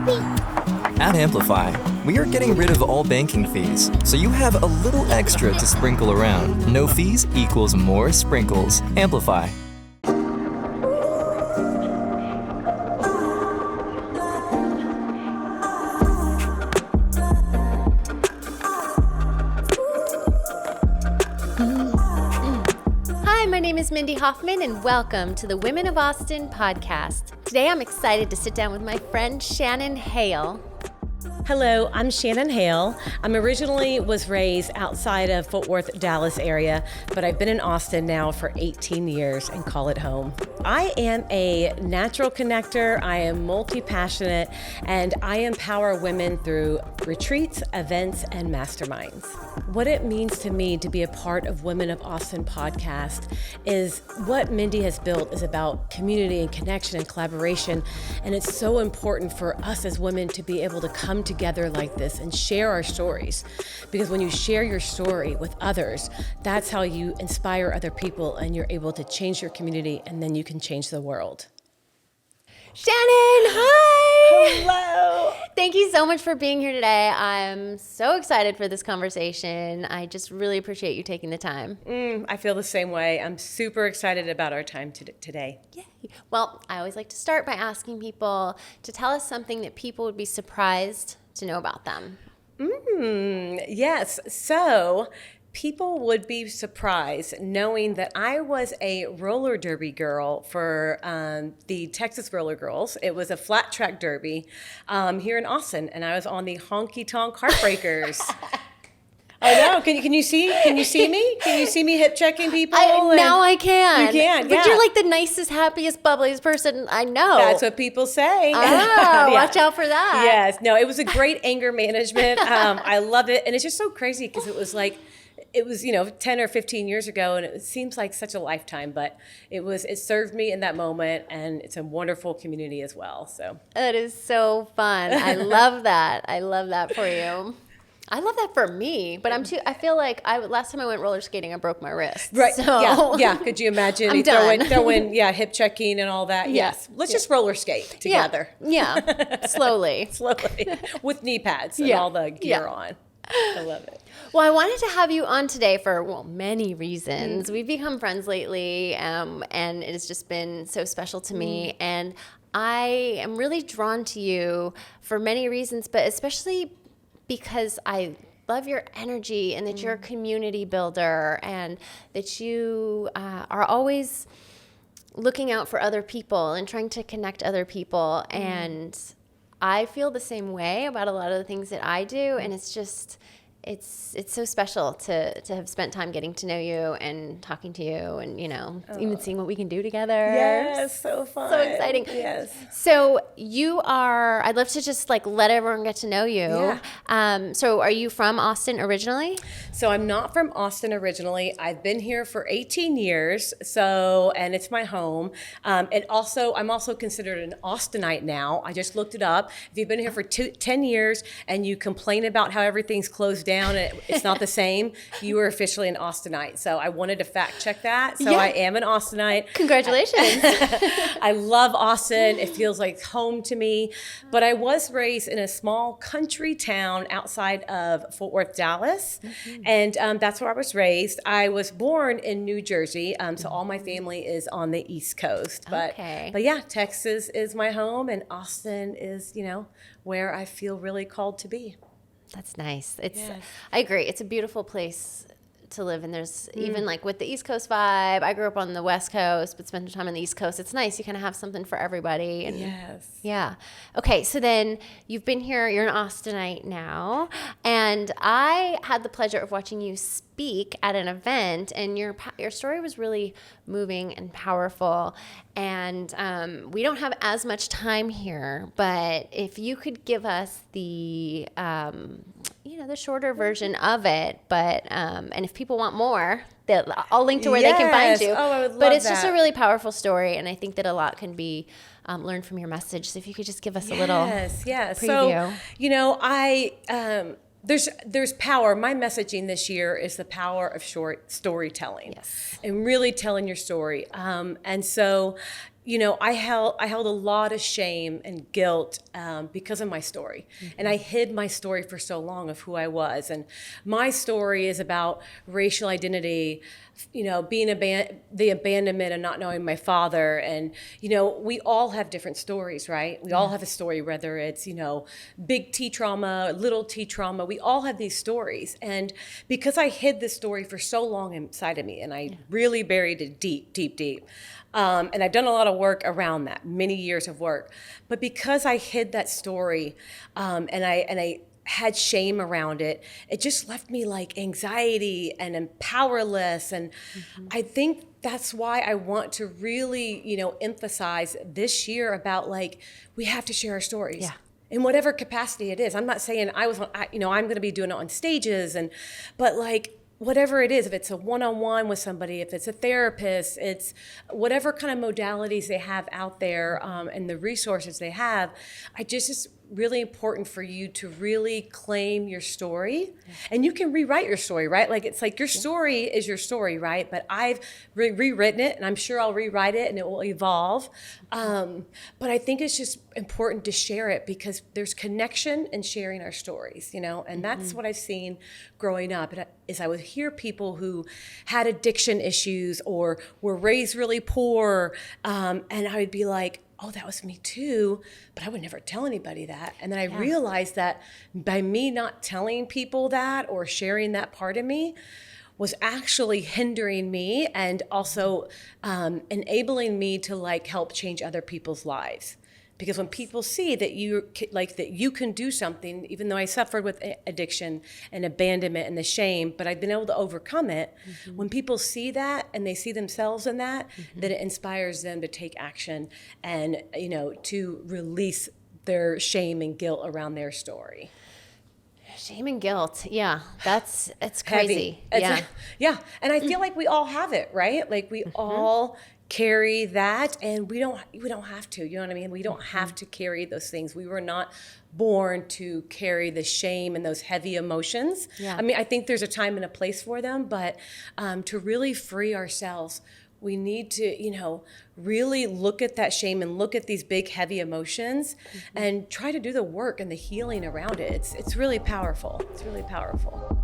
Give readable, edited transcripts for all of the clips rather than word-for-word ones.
At Amplify, we are getting rid of all banking fees, so you have a little extra to sprinkle around. No fees equals more sprinkles. Amplify. Hi, my name is Mindy Hofman, and welcome to the Women of Austin podcast. Today I'm excited to sit down with my friend Shannan Hale. Hello, I'm Shannan Hale. I'm originally was raised outside of Fort Worth, Dallas area, but I've been in Austin now for 18 years and call it home. I am a natural connector. I am multi-passionate, and I empower women through retreats, events, and masterminds. What it means to me to be a part of Women of Austin podcast is what Mindy has built is about community and connection and collaboration, and it's so important for us as women to be able to come together like this and share our stories, because when you share your story with others, that's how you inspire other people and you're able to change your community, and then you can change the world. Shannon, hi! Hello! Thank you so much for being here today. I'm so excited for this conversation. I just really appreciate you taking the time. I feel the same way. I'm super excited about our time today. Yay. Well, I always like to start by asking people to tell us something that people would be surprised to know about them. Yes. So people would be surprised knowing that I was a roller derby girl for the Texas Roller Girls. It was a flat track derby here in Austin, and I was on the Honky Tonk Heartbreakers. I know. Can you see me? Can you see me hip checking people? Now I can. You can. But yeah. you're like the nicest, happiest, bubbliest person I know. That's what people say. Oh, Yeah. Watch out for that. Yes. No, it was a great anger management. I love it, and it's just so crazy because it was 10 or 15 years ago, and it seems like such a lifetime, but it served me in that moment, and it's a wonderful community as well. So It is so fun. I love that. I love that for you. I love that for me, but I feel like last time I went roller skating, I broke my wrist. right. So. Yeah. Could you imagine I'm me done. throwing hip checking and all that? Yeah. Yes. Let's just roller skate together. Yeah. Slowly. With knee pads and Yeah. all the gear Yeah. on. I love it. Well, I wanted to have you on today for, many reasons. We've become friends lately, and it has just been so special to me. And I am really drawn to you for many reasons, but especially because I love your energy and that you're a community builder and that you are always looking out for other people and trying to connect other people. And I feel the same way about a lot of the things that I do, and it's just it's so special to have spent time getting to know you and talking to you and even seeing what we can do together. Yes, so fun. So exciting. Yes. So I'd love to just let everyone get to know you. Yeah. So are you from Austin originally? So I'm not from Austin originally. I've been here for 18 years, and it's my home. And also, I'm also considered an Austinite now. I just looked it up. If you've been here for 10 years and you complain about how everything's closed down and it's not the same, you are officially an Austinite. So I wanted to fact check that. So I am an Austinite. Congratulations. I love Austin. It feels like home to me. But I was raised in a small country town outside of Fort Worth, Dallas. And that's where I was raised. I was born in New Jersey. So all my family is on the East Coast. But yeah, Texas is my home, and Austin is, where I feel really called to be. That's nice. I agree. It's a beautiful place to live, and there's even with the East Coast vibe. I grew up on the West Coast, but spent time on the East Coast. It's nice. You kind of have something for everybody. And yes. Yeah. Okay. So then you've been here. You're an Austinite now, and I had the pleasure of watching you speak at an event, and your story was really moving and powerful. And we don't have as much time here, but if you could give us the the shorter version of it, but and if people want more, I'll link to where they can find you. Oh, I would love But it's that. just a really powerful story, and I think that a lot can be learned from your message. So if you could just give us a little preview. So, there's power. My messaging this year is the power of short storytelling. Yes. And really telling your story. And so I held a lot of shame and guilt because of my story. And I hid my story for so long of who I was. And my story is about racial identity, being the abandonment and not knowing my father. And, we all have different stories, right? We all have a story, whether it's, big T trauma, little T trauma. We all have these stories. And because I hid this story for so long inside of me, and I really buried it deep, deep, deep. And I've done a lot of work around that, many years of work. But because I hid that story, and I had shame around it, it just left me like anxiety and I'm powerless. And I think that's why I want to really, emphasize this year about we have to share our stories. Yeah. In whatever capacity it is. I'm not saying I'm going to be doing it on stages, but whatever it is, if it's a one-on-one with somebody, if it's a therapist, it's whatever kind of modalities they have out there, and the resources they have, it's really important for you to really claim your story. And you can rewrite your story, right? Your story is your story, right? But I've rewritten it, and I'm sure I'll rewrite it and it will evolve. But I think it's just important to share it because there's connection in sharing our stories, and that's what I've seen growing up. Is I would hear people who had addiction issues or were raised really poor, and I would be like, oh, that was me too, but I would never tell anybody that. And then I realized that by me not telling people that or sharing that part of me was actually hindering me and also enabling me to help change other people's lives. Because when people see that you can do something, even though I suffered with addiction and abandonment and the shame, but I've been able to overcome it. When people see that and they see themselves in that, then it inspires them to take action and to release their shame and guilt around their story. Shame and guilt. Yeah, it's crazy. Heavy. Yeah. And I feel like we all have it, right? We all carry that, and we don't have to, you know what I mean? We don't have to carry those things. We were not born to carry the shame and those heavy emotions. Yeah. I mean, I think there's a time and a place for them, but to really free ourselves, we need to, really look at that shame and look at these big, heavy emotions and try to do the work and the healing around it. It's really powerful. It's really powerful.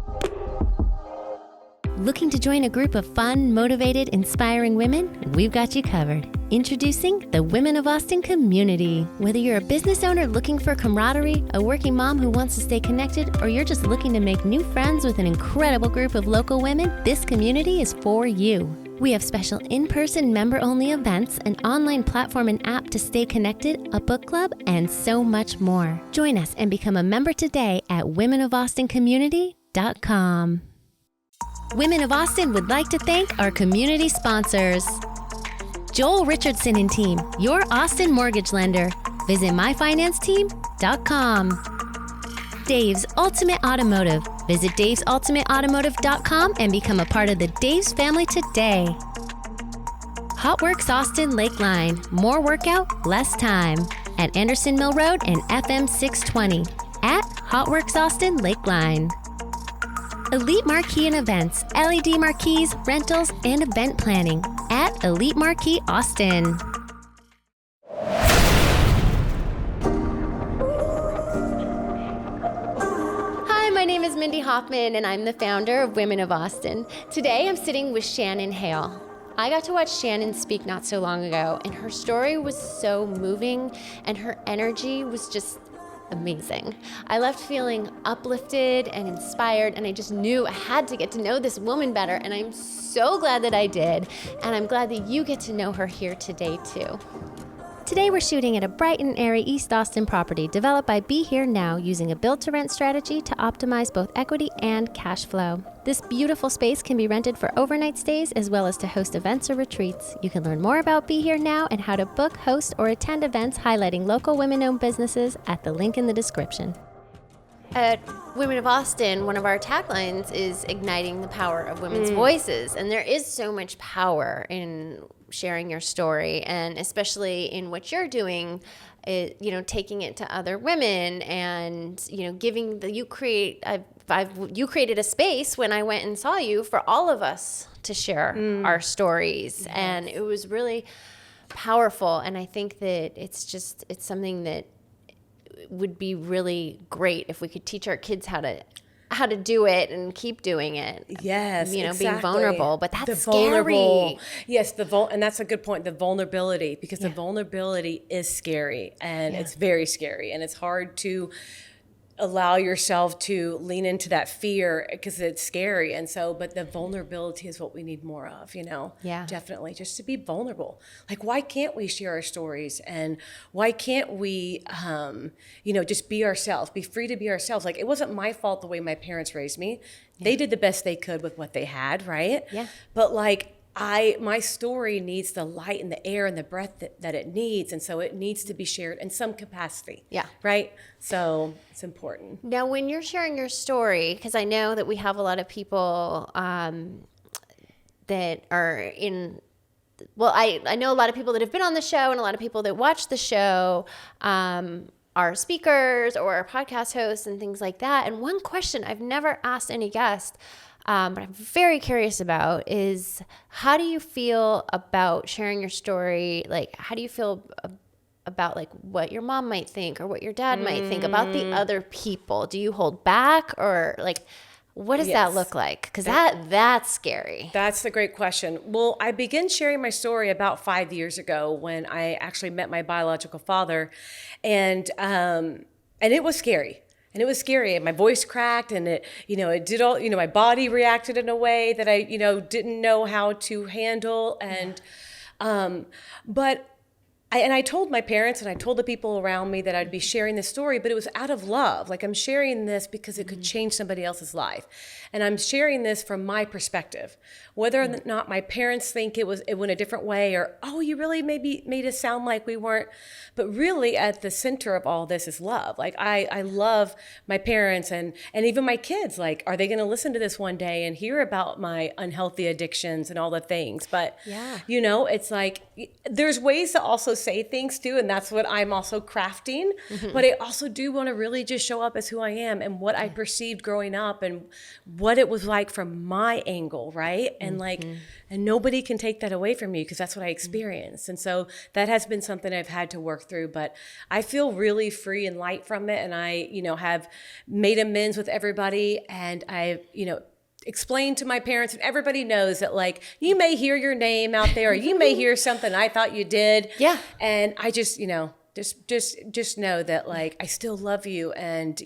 Looking to join a group of fun, motivated, inspiring women? We've got you covered. Introducing the Women of Austin community. Whether you're a business owner looking for camaraderie, a working mom who wants to stay connected, or you're just looking to make new friends with an incredible group of local women, this community is for you. We have special in-person member-only events, an online platform and app to stay connected, a book club, and so much more. Join us and become a member today at womenofaustincommunity.com. Women of Austin would like to thank our community sponsors. Joel Richardson and Team, your Austin mortgage lender. Visit myfinanceteam.com. Dave's Ultimate Automotive. Visit davesultimateautomotive.com and become a part of the Dave's family today. Hotworks Austin Lakeline. More workout, less time. At Anderson Mill Road and FM 620. At Hotworks Austin Lakeline. Elite Marquee and Events, LED marquees, rentals, and event planning at Elite Marquee Austin. Hi, my name is Mindy Hofman, and I'm the founder of Women of Austin. Today, I'm sitting with Shannan Hale. I got to watch Shannon speak not so long ago, and her story was so moving, and her energy was just amazing. I left feeling uplifted and inspired, and I just knew I had to get to know this woman better, and I'm so glad that I did, and I'm glad that you get to know her here today too. Today we're shooting at a bright and airy East Austin property developed by Be Here Now using a build-to-rent strategy to optimize both equity and cash flow. This beautiful space can be rented for overnight stays as well as to host events or retreats. You can learn more about Be Here Now and how to book, host, or attend events highlighting local women-owned businesses at the link in the description. At Women of Austin, one of our taglines is igniting the power of women's voices, and there is so much power in sharing your story, and especially in what you're doing, taking it to other women, and giving you created a space when I went and saw you for all of us to share our stories, and it was really powerful. And I think that it's something that would be really great if we could teach our kids how to do it and keep doing it. Yes, being exactly. vulnerable, but that's vulnerable. scary. Yes, and that's a good point, the vulnerability, because the vulnerability is scary, and it's very scary, and it's hard to allow yourself to lean into that fear because it's scary. And so, but the vulnerability is what we need more of, Yeah. Definitely, just to be vulnerable. Like, why can't we share our stories, and why can't we, just be ourselves, be free to be ourselves? Like, it wasn't my fault the way my parents raised me. They did the best they could with what they had, right? Yeah. But like, my story needs the light and the air and the breath that it needs. And so it needs to be shared in some capacity. Yeah. Right? So it's important. Now, when you're sharing your story, because I know that we have a lot of people that are in, well, I know a lot of people that have been on the show and a lot of people that watch the show are speakers or podcast hosts and things like that. And one question I've never asked any guest, but I'm very curious about, is how do you feel about sharing your story? Like, how do you feel about like what your mom might think or what your dad might think about the other people? Do you hold back, or like, what does that look like? Because that's scary. That's a great question. Well, I began sharing my story about 5 years ago when I actually met my biological father, and it was scary. And it was scary. My voice cracked, and it did all, my body reacted in a way that I, didn't know how to handle. And, but I told my parents and I told the people around me that I'd be sharing this story, but it was out of love. Like, I'm sharing this because it could change somebody else's life. And I'm sharing this from my perspective. Whether or not my parents think it went a different way, or, oh, you really maybe made us sound like we weren't. But really at the center of all this is love. Like, I love my parents and even my kids. Like, are they going to listen to this one day and hear about my unhealthy addictions and all the things? But, it's like, there's ways to also say things too, and that's what I'm also crafting. But I also do want to really just show up as who I am and what I perceived growing up and what it was like from my angle, right? And and nobody can take that away from me because that's what I experienced. And so that has been something I've had to work through, but I feel really free and light from it. And I, have made amends with everybody, and I, explain to my parents, and everybody knows that, like, you may hear your name out there, or you may hear something I thought you did. Yeah. And I just, just know that, like, I still love you, and,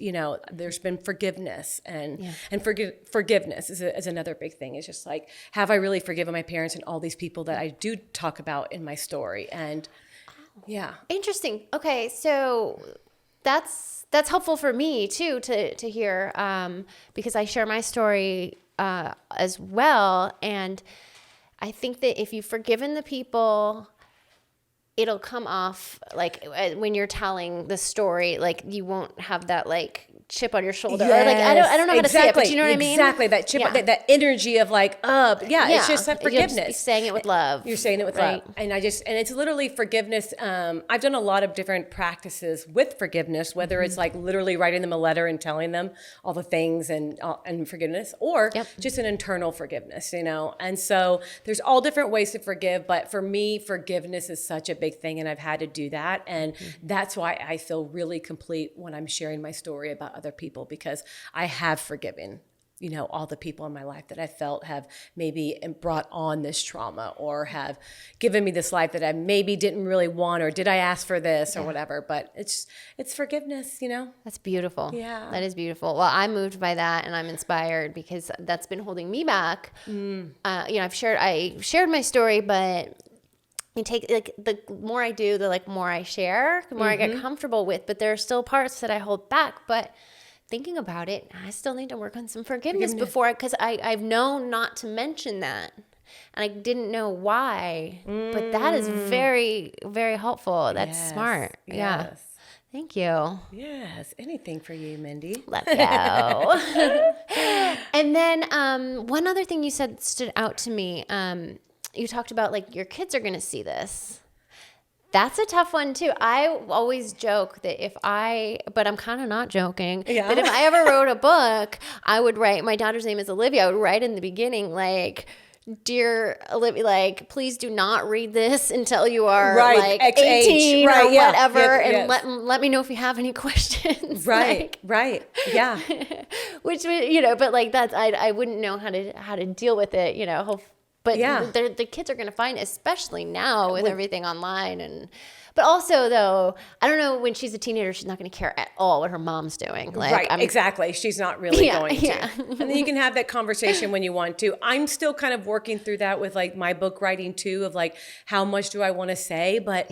there's been forgiveness, and forgiveness is another big thing. It's just like, have I really forgiven my parents and all these people that I do talk about in my story? And Interesting. Okay. So that's helpful for me too, to hear, because I share my story as well. And I think that if you've forgiven the people, it'll come off like when you're telling the story, like you won't have that like chip on your shoulder. Yes, or like I don't know how to say it, but you know what I mean? Exactly. That chip, that energy of like, it's just that forgiveness. You're saying it with love. You're saying it with love. And and it's literally forgiveness. I've done a lot of different practices with forgiveness, whether it's like literally writing them a letter and telling them all the things and forgiveness, or just an internal forgiveness, And so there's all different ways to forgive, but for me, forgiveness is such a big thing, and I've had to do that. And that's why I feel really complete when I'm sharing my story about other people, because I have forgiven, all the people in my life that I felt have maybe brought on this trauma, or have given me this life that I maybe didn't really want, or did I ask for this or whatever. But it's forgiveness, That's beautiful. Yeah. That is beautiful. Well, I'm moved by that, and I'm inspired because that's been holding me back. I shared my story, but you take, like, the more I do, the more I share, the more I get comfortable with, but there are still parts that I hold back. But thinking about it, I still need to work on some forgiveness before, because I've known not to mention that, and I didn't know why, but that is very, very helpful. That's smart. Yes. Yeah. Thank you. Yes. Anything for you, Mindy. Let's go. And then one other thing you said stood out to me. You talked about, like, your kids are going to see this. That's a tough one too. I always joke that but I'm kind of not joking, that if I ever wrote a book, I would write, my daughter's name is Olivia, I would write in the beginning, like, dear Olivia, like, please do not read this until you are Right, like XH, 18 right, or yeah, whatever, yes, and let me know if you have any questions. Right, right, yeah. Which, but like that's I wouldn't know how to deal with it, But Yeah. the kids are going to find, especially now with everything online, but also though, I don't know, when she's a teenager, she's not going to care at all what her mom's doing. Like, Right, exactly. She's not really going to. Yeah. And then you can have that conversation when you want to. I'm still kind of working through that with like my book writing too, of like, how much do I want to say? But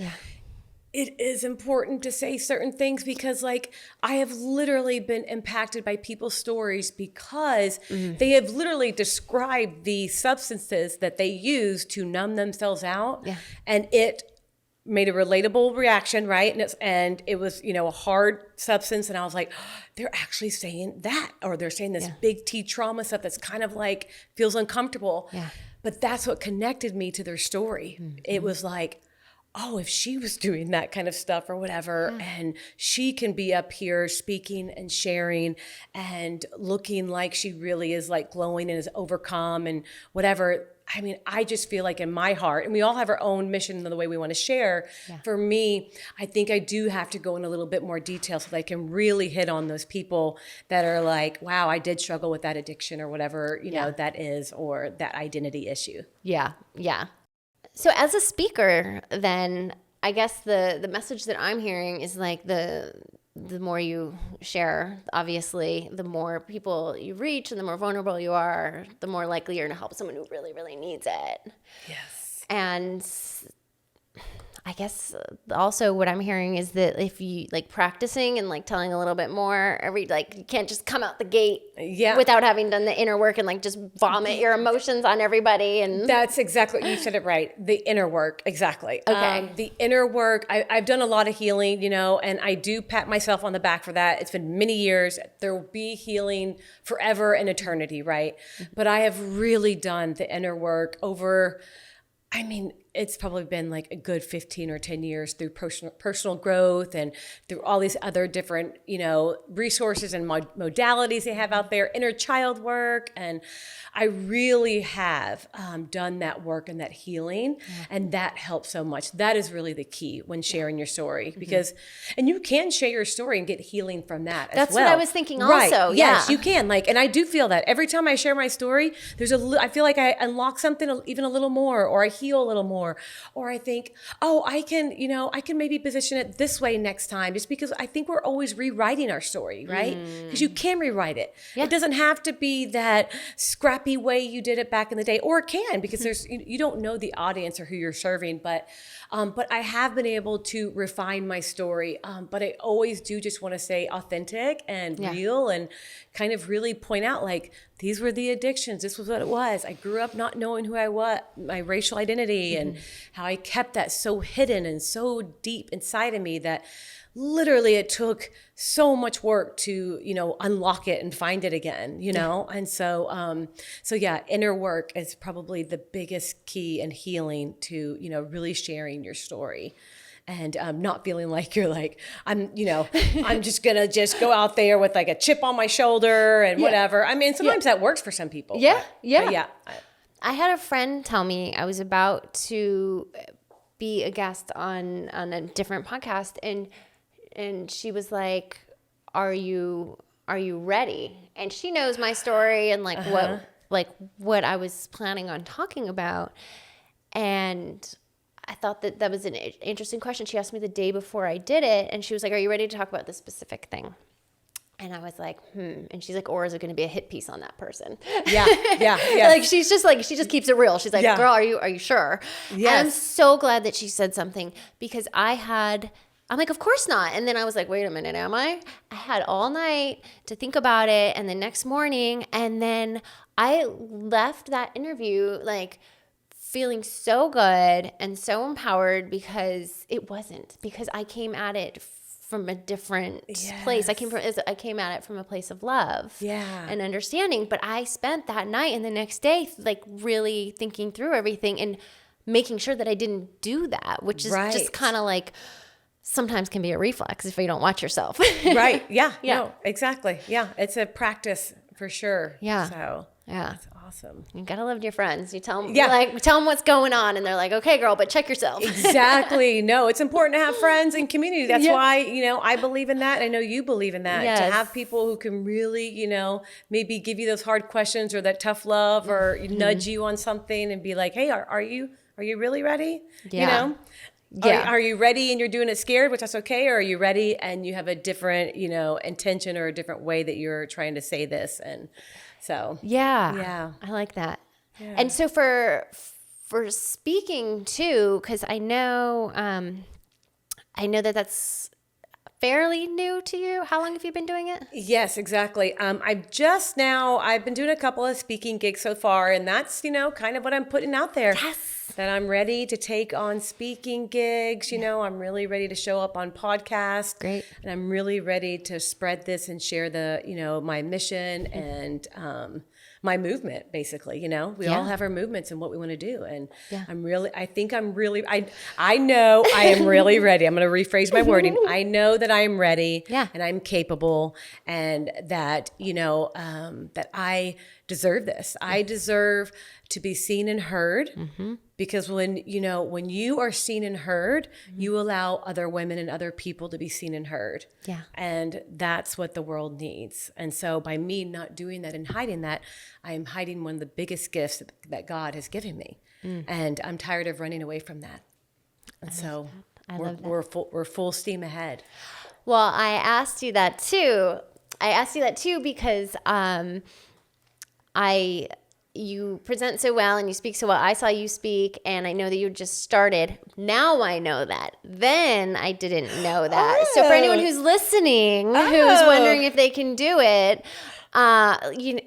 it is important to say certain things because like I have literally been impacted by people's stories because they have literally described the substances that they use to numb themselves out. Yeah. And it made a relatable reaction, right? And it was, a hard substance. And I was like, oh, they're actually saying that, or they're saying this big T trauma stuff that's kind of like feels uncomfortable. Yeah. But that's what connected me to their story. It was like, oh, if she was doing that kind of stuff or whatever, and she can be up here speaking and sharing and looking like she really is like glowing and is overcome and whatever. I mean, I just feel like in my heart, and we all have our own mission and the way we want to share. Yeah. For me, I think I do have to go in a little bit more detail so that I can really hit on those people that are like, wow, I did struggle with that addiction or whatever, that is, or that identity issue. Yeah. Yeah. So as a speaker, then I guess the message that I'm hearing is like the more you share, obviously, the more people you reach and the more vulnerable you are, the more likely you're going to help someone who really, really needs it. Yes. And I guess also what I'm hearing is that if you like practicing and like telling a little bit more you can't just come out the gate without having done the inner work and like just vomit your emotions on everybody. And that's exactly, you said it right. The inner work. Exactly. Okay. The inner work, I've done a lot of healing, and I do pat myself on the back for that. It's been many years. There will be healing forever and eternity. Right. But I have really done the inner work over, it's probably been like a good 15 or 10 years through personal growth and through all these other different, resources and modalities they have out there, inner child work. And I really have done that work and that healing. And that helps so much. That is really the key when sharing your story because, and you can share your story and get healing from that as well. That's what I was thinking also. Right. Yeah. Yes, you can. And I do feel that every time I share my story, I feel like I unlock something even a little more, or I heal a little more. Or I think, oh, I can maybe position it this way next time, just because I think we're always rewriting our story, right? Because you can rewrite it. Yeah. It doesn't have to be that scrappy way you did it back in the day, or it can, because you don't know the audience or who you're serving. But I have been able to refine my story. But I always do just want to say authentic and real, and kind of really point out like, these were the addictions. This was what it was. I grew up not knowing who I was, my racial identity, and how I kept that so hidden and so deep inside of me that literally it took so much work to, unlock it and find it again, And so inner work is probably the biggest key in healing to, really sharing your story. And not feeling like you're like, I'm just going to go out there with like a chip on my shoulder and whatever. Sometimes that works for some people. Yeah. But I had a friend tell me I was about to be a guest on a different podcast, and she was like, are you ready? And she knows my story and like what I was planning on talking about. And I thought that was an interesting question. She asked me the day before I did it, and she was like, are you ready to talk about this specific thing? And I was like, And she's like, or is it going to be a hit piece on that person? Yeah. Like, she just keeps it real. She's like, girl, are you sure? Yes. And I'm so glad that she said something, because I'm like, of course not. And then I was like, wait a minute, am I? I had all night to think about it, and the next morning, and then I left that interview like feeling so good and so empowered, because I came at it from a different place. I came at it from a place of love and understanding. But I spent that night and the next day like really thinking through everything and making sure that I didn't do that, which is just kind of like sometimes can be a reflex if you don't watch yourself. Right. Yeah. No, exactly. Yeah. It's a practice for sure. Yeah. So that's Awesome. You gotta love your friends. You tell them, Yeah. tell them what's going on, and they're like, "Okay, girl, but check yourself." Exactly. No, it's important to have friends and community. That's why, I believe in that. And I know you believe in that. Yes. To have people who can really, maybe give you those hard questions or that tough love or nudge you on something and be like, hey, are you really ready? Yeah. Are you ready and you're doing it scared, which that's okay? Or are you ready and you have a different, intention or a different way that you're trying to say this? And so. Yeah. I like that. Yeah. And so for speaking too, because I know that that's fairly new to you. How long have you been doing it? Yes, exactly. I've been doing a couple of speaking gigs so far, and that's, kind of what I'm putting out there. Yes. That I'm ready to take on speaking gigs. I'm really ready to show up on podcasts. Great. And I'm really ready to spread this and share the, my mission and my movement, basically. We all have our movements and what we want to do. And I know I am really ready. I'm going to rephrase my wording. I know that I am ready and I'm capable and that, that I deserve this. I deserve to be seen and heard because when you are seen and heard, you allow other women and other people to be seen and heard. Yeah. And that's what the world needs. And so by me not doing that and hiding that, I am hiding one of the biggest gifts that God has given me. And I'm tired of running away from that. And so we're full steam ahead. Well, I asked you that too. Because you present so well and you speak so well. I saw you speak and I know that you just started. Now I know that. Then I didn't know that. Oh. So for anyone who's listening, who's wondering if they can do it, you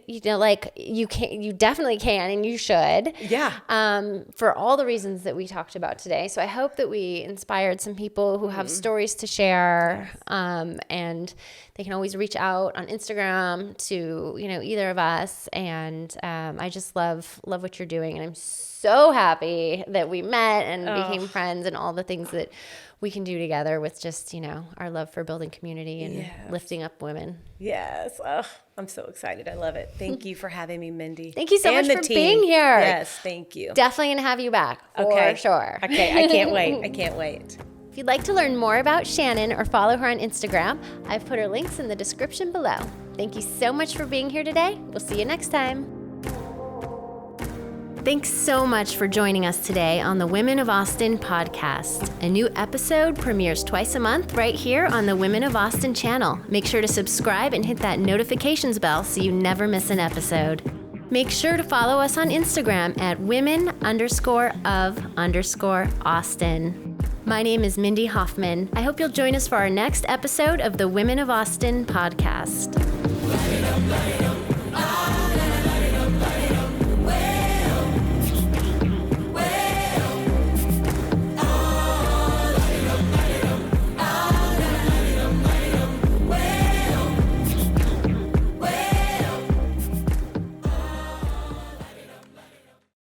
definitely can and you should. Yeah. For all the reasons that we talked about today. So I hope that we inspired some people who have stories to share. And they can always reach out on Instagram to, either of us. And I just love what you're doing. And I'm so happy that we met and became friends and all the things that we can do together with just, our love for building community and lifting up women. Yes. Oh, I'm so excited. I love it. Thank you for having me, Mindy. Thank you so much for being here. Yes, thank you. Definitely going to have you back for sure. Okay, I can't wait. If you'd like to learn more about Shannon or follow her on Instagram, I've put her links in the description below. Thank you so much for being here today. We'll see you next time. Thanks so much for joining us today on the Women of Austin podcast. A new episode premieres twice a month right here on the Women of Austin channel. Make sure to subscribe and hit that notifications bell so you never miss an episode. Make sure to follow us on Instagram at women_of_Austin. My name is Mindy Hofman. I hope you'll join us for our next episode of the Women of Austin podcast.